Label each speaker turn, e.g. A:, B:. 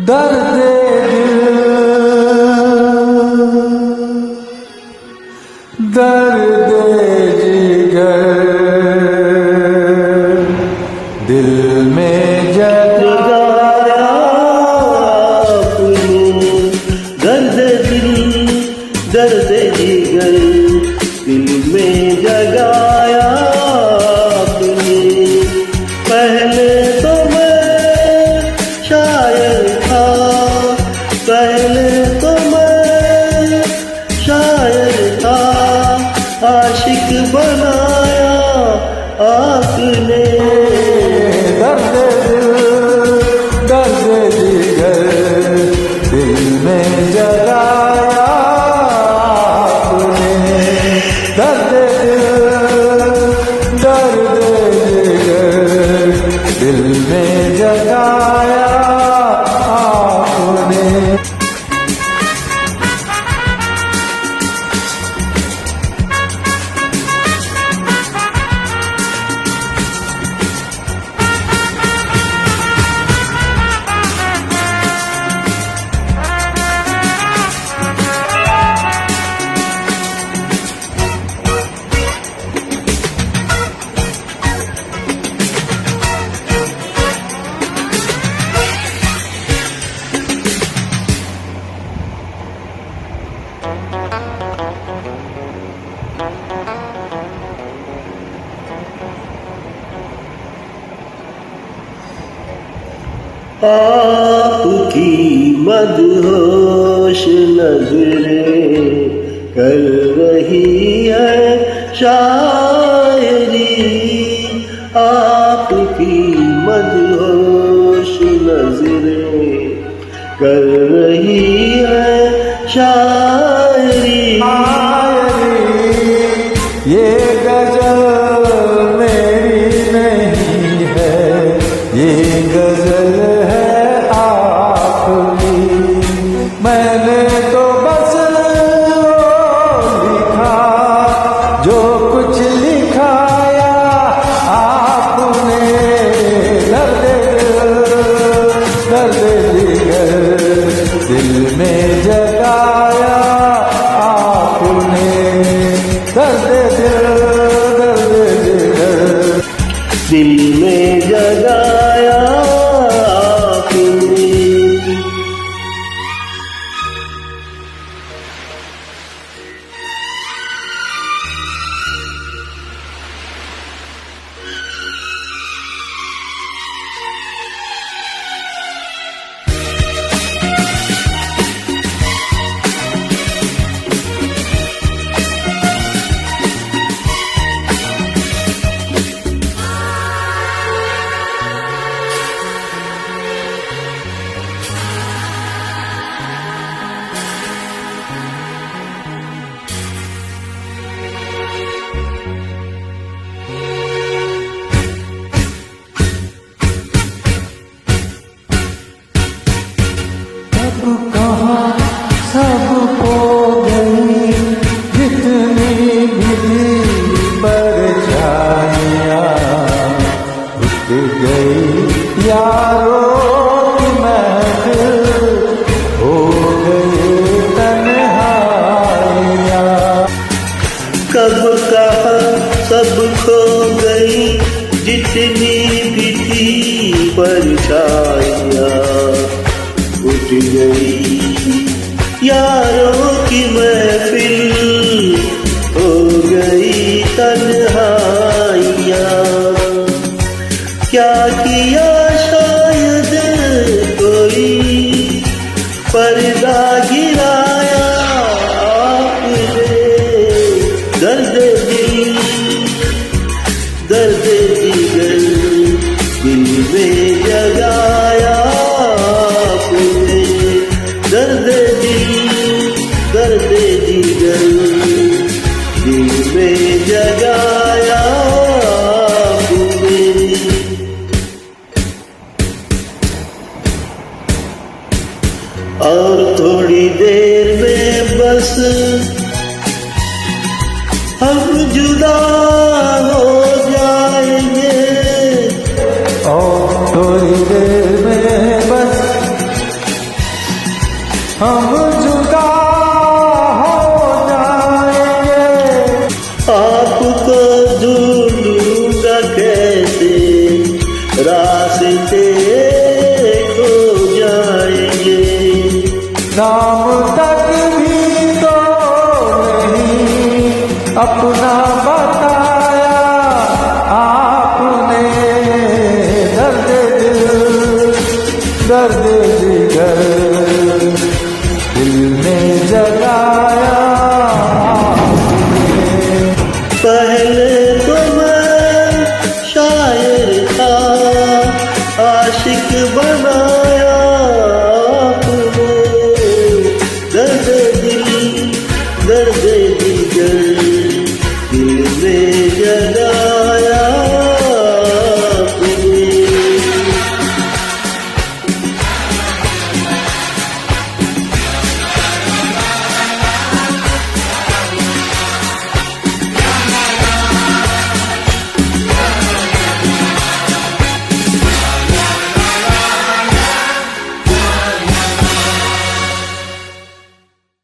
A: दर्द दर्द जिगर दिल में
B: जगाया आपने, दर्द दिल दर्द जिगर दिल में जगाया आपने। पहले तो मैं शायर था, पहले तो मैं शायर था, आशिक बनाया आपने।
A: दर्द जिगर दिल में जगाया आपने। दर्द जिगर दिल में जगाया आपने।
B: आपकी मदहोश नजरें कर रही है शायरी, आपकी मदहोश नजरें कर रही है शायरी।
A: ये गजल मेरी नहीं है, ये गजल है आपकी। मैंने तो बस लिखा जो कुछ लिखाया आपने। दर्द जिगर दिल में जगाया आपने। दर्द जिगर
B: दिल में जगाया आपने।
A: कहाँ सबको गई जितनी भी परछाइयाँ, उठ गई यारों की महफिल, हो गई तन्हाइयाँ।
B: कब कहा सब खो गई जितनी भी थी परछाइयाँ, उठ गई यारों की महफिल, हो गई तन्हाइयाँ। क्या किया शायद कोई पर्दा गिराया आपने। दर्द जिगर दिल में जगाया आपने। दर्द जिगर दिल में जगाया आपने। और थोड़ी देर में बस हम जुदा हो जाएंगे,
A: और थोड़ी देर में बस
B: आपको ढूंढूंगा कैसे, रास्ते खो जाएंगे।
A: नाम तक भी तो नहीं अपना बताया आपने, दर्द दिल दर्द जिगर